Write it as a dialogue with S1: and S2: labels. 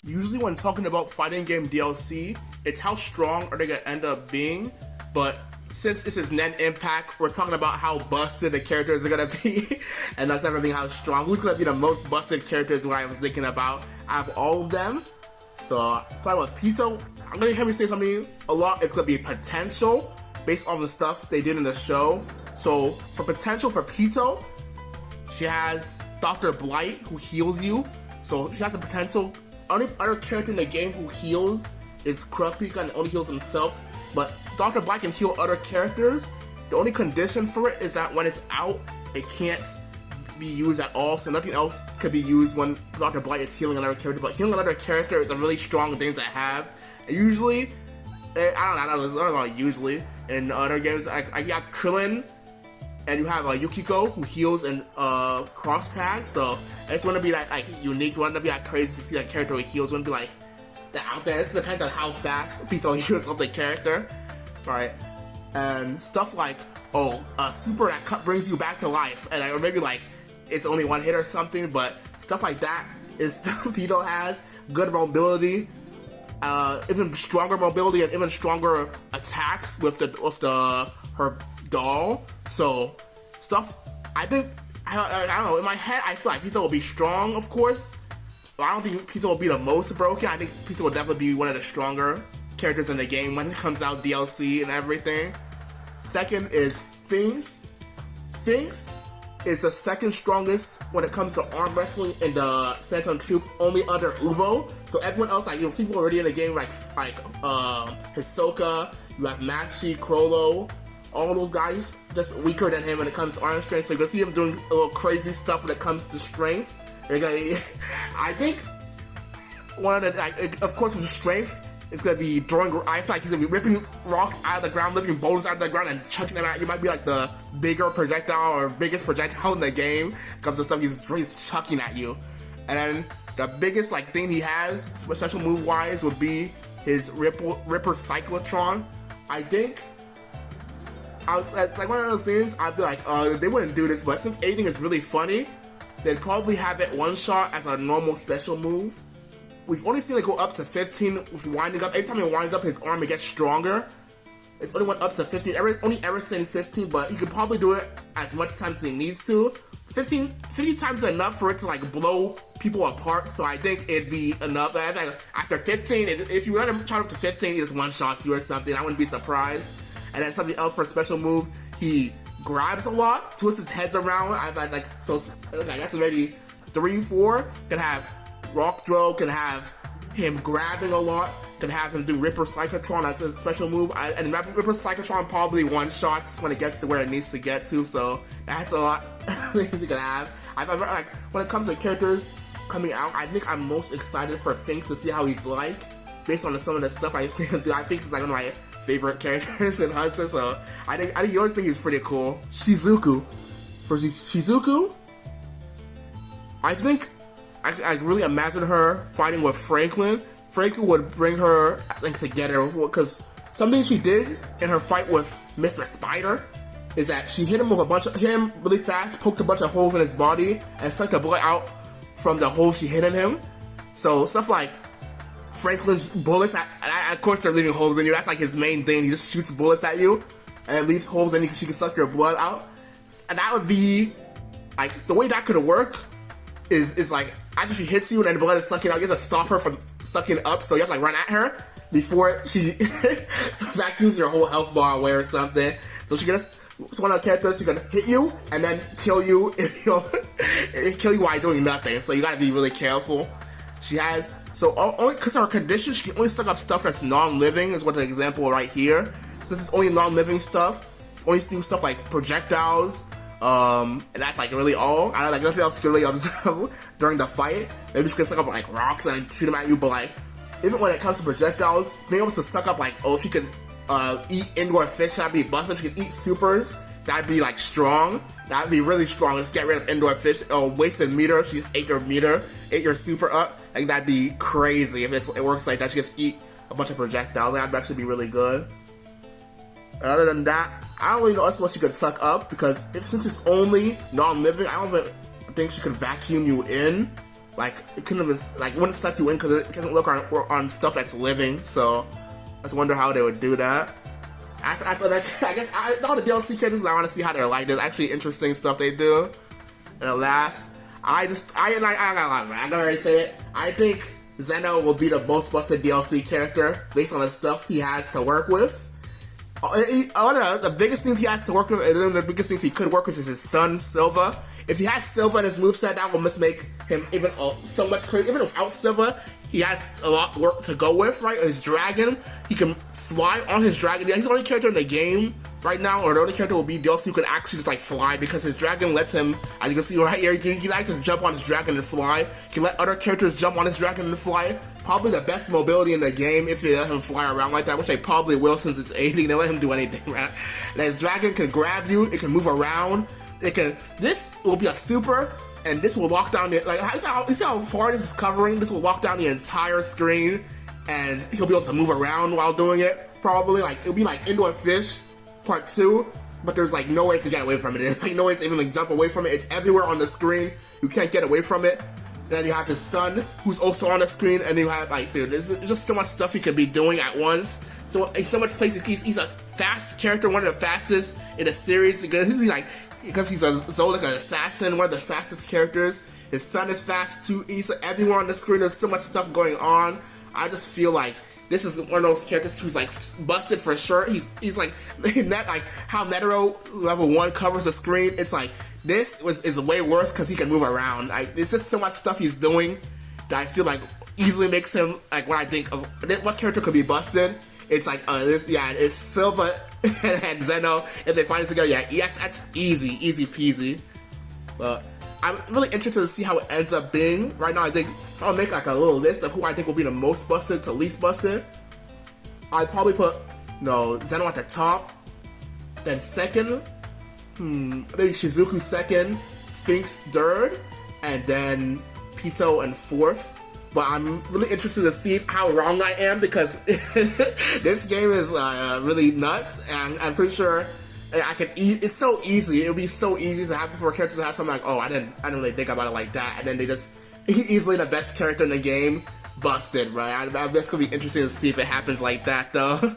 S1: Usually when talking about fighting game DLC, it's how strong are they gonna end up being, but since this is Nen Impact, we're talking about how busted the characters are gonna be, and that's everything how strong. Who's gonna be the most busted character is what I was thinking about out of all of them. So, starting with Pitou, I'm gonna hear me say something a lot. It's gonna be potential based on the stuff they did in the show. So, for potential for Pitou, she has Dr. Blight who heals you. So, she has the potential. Only other character in the game who heals is Kurapika and only heals himself. But Dr. Blight can heal other characters. The only condition for it is that when it's out, it can't be used at all. So nothing else could be used when Dr. Blight is healing another character. But healing another character is a really strong thing to have. And usually, I don't know usually. In other games, you have Krillin and you have Yukiko who heals in cross tag. So it's gonna be like unique. It's gonna be like crazy to see a character who heals. It's gonna be like out there. It depends on how fast Pitou heals of the character, right? And stuff like super that brings you back to life, and or maybe like it's only one hit or something, but stuff like that is stuff Pitou has. Good mobility, even stronger mobility, and even stronger attacks with her doll. So stuff. I think I don't know. In my head, I feel like Pitou will be strong, of course. I don't think Pitou will be the most broken. I think Pitou will definitely be one of the stronger characters in the game when it comes out DLC and everything. Second is Finks. Finks is the second strongest when it comes to arm wrestling in the Phantom Troop, only under Uvo. So everyone else, like people already in the game, like Hisoka, you have Maxi, Chrollo, all those guys just weaker than him when it comes to arm strength. So you're gonna see him doing a little crazy stuff when it comes to strength. I think one of the, of course, with the strength, it's gonna be throwing. I feel like he's gonna be ripping rocks out of the ground, lifting boulders out of the ground, and chucking them out. You might be like the bigger projectile or biggest projectile in the game because the stuff he's chucking at you. And then the biggest thing he has, special move wise, would be his Ripper Cyclotron. I think. It's like one of those things. I'd be like, they wouldn't do this, but since aiding is really funny, they'd probably have it one shot as a normal special move. We've only seen it go up to 15 with winding up. Every time he winds up his arm, it gets stronger. It's only went up to 15. Only ever seen 15, but he could probably do it as much times as he needs to. 50 times is enough for it to blow people apart. So I think it'd be enough. After 15, if you let him charge up to 15, he just one shots you or something. I wouldn't be surprised. And then something else for a special move, he grabs a lot, twists his heads around. That's already 3, 4. Can have Rock Throw, can have him grabbing a lot, can have him do Ripper Cyclotron as a special move. And Ripper Cyclotron probably one shots when it gets to where it needs to get to. So that's a lot of things you can have. When it comes to characters coming out, I think I'm most excited for Finks to see how he's like, based on some of the stuff I've seen him do. I think he's one of my favorite characters in Hunter, so I think you always think he's pretty cool. Shizuku. For Shizuku, I think I really imagine her fighting with Franklin. Franklin would bring her, together, because something she did in her fight with Mr. Spider is that she hit him really fast, poked a bunch of holes in his body, and sucked the blood out from the holes she hit in him. So stuff like Franklin's bullets, of course they're leaving holes in you. That's his main thing. He just shoots bullets at you and leaves holes in you. She can suck your blood out. And that would be the way that could work is after she hits you and then the blood is sucking out, you have to stop her from sucking up. So you have to run at her before she vacuums your whole health bar away or something. So it's one of the characters, she can hit you and then kill you kill you while doing nothing. So you gotta be really careful. She has, only because of her condition, she can only suck up stuff that's non-living, is what the example right here. Since it's only non-living stuff, it's only do stuff like projectiles, and that's really all. I don't nothing else to really observe during the fight. Maybe she can suck up rocks and shoot them at you, but even when it comes to projectiles, being able to suck up she can eat indoor fish, that'd be busted. She can eat supers, that'd be strong. That'd be really strong. Just get rid of indoor fish. Wasted meter. She just ate your super up. I think that'd be crazy if it works like that. She just eat a bunch of projectiles. That'd actually be really good. Other than that, I don't really know what she could suck up, because since it's only non-living, I don't even think she could vacuum you in. Like, it couldn't have like, wouldn't suck you in because it doesn't look on stuff that's living. So I just wonder how they would do that. I guess all the DLC characters, I want to see how they're like. There's actually interesting stuff they do. And the last, I gotta already say it. I think Zeno will be the most busted DLC character based on the stuff he has to work with. One of the biggest things he has to work with, and then the biggest things he could work with, is his son Silva. If he has Silva in his moveset, that will just make him even so much crazy. Even without Silva, he has a lot of work to go with, right? His dragon, he can fly on his dragon. Yeah, he's the only character in the game right now, or the only character will be DLC who could actually just like fly, because his dragon lets him, as you can see right here, he can like just jump on his dragon and fly. He can let other characters jump on his dragon and fly. Probably the best mobility in the game if they let him fly around like that, which they probably will since it's 80. They let him do anything, right? And his dragon can grab you, it can move around, this will be a super, and this will lock down the, like, you see how far this is covering? This will lock down the entire screen, and he'll be able to move around while doing it, probably. Like, it'll be like Indoor Fish Part 2, but there's like no way to get away from it. There's like no way to even like jump away from it. It's everywhere on the screen. You can't get away from it. Then you have his son, who's also on the screen, and you have, like, dude, there's just so much stuff he could be doing at once. So much places. He's a fast character, one of the fastest in the series, because he's a Zoldyck assassin, one of the fastest characters. His son is fast too. He's everywhere on the screen. There's so much stuff going on. I just feel like this is one of those characters who's like busted for sure. He's like that, like how Netero level 1 covers the screen. It's like this is way worse because he can move around. It's just so much stuff he's doing that I feel like easily makes him like when I think of what character could be busted. It's like it's Silva and Zeno. If they find it together, yes, that's easy peasy. But I'm really interested to see how it ends up being. Right now, I think if I'll make like a little list of who I think will be the most busted to least busted, I'd probably put Zeno at the top. Then second, maybe Shizuku second, Finks third, and then Pito in fourth. But I'm really interested to see how wrong I am, because this game is really nuts, and I'm pretty sure I can. It's so easy. It would be so easy to have for characters to have something like, oh, I didn't really think about it like that, and then they just easily the best character in the game busted, right? That's gonna be interesting to see if it happens like that, though.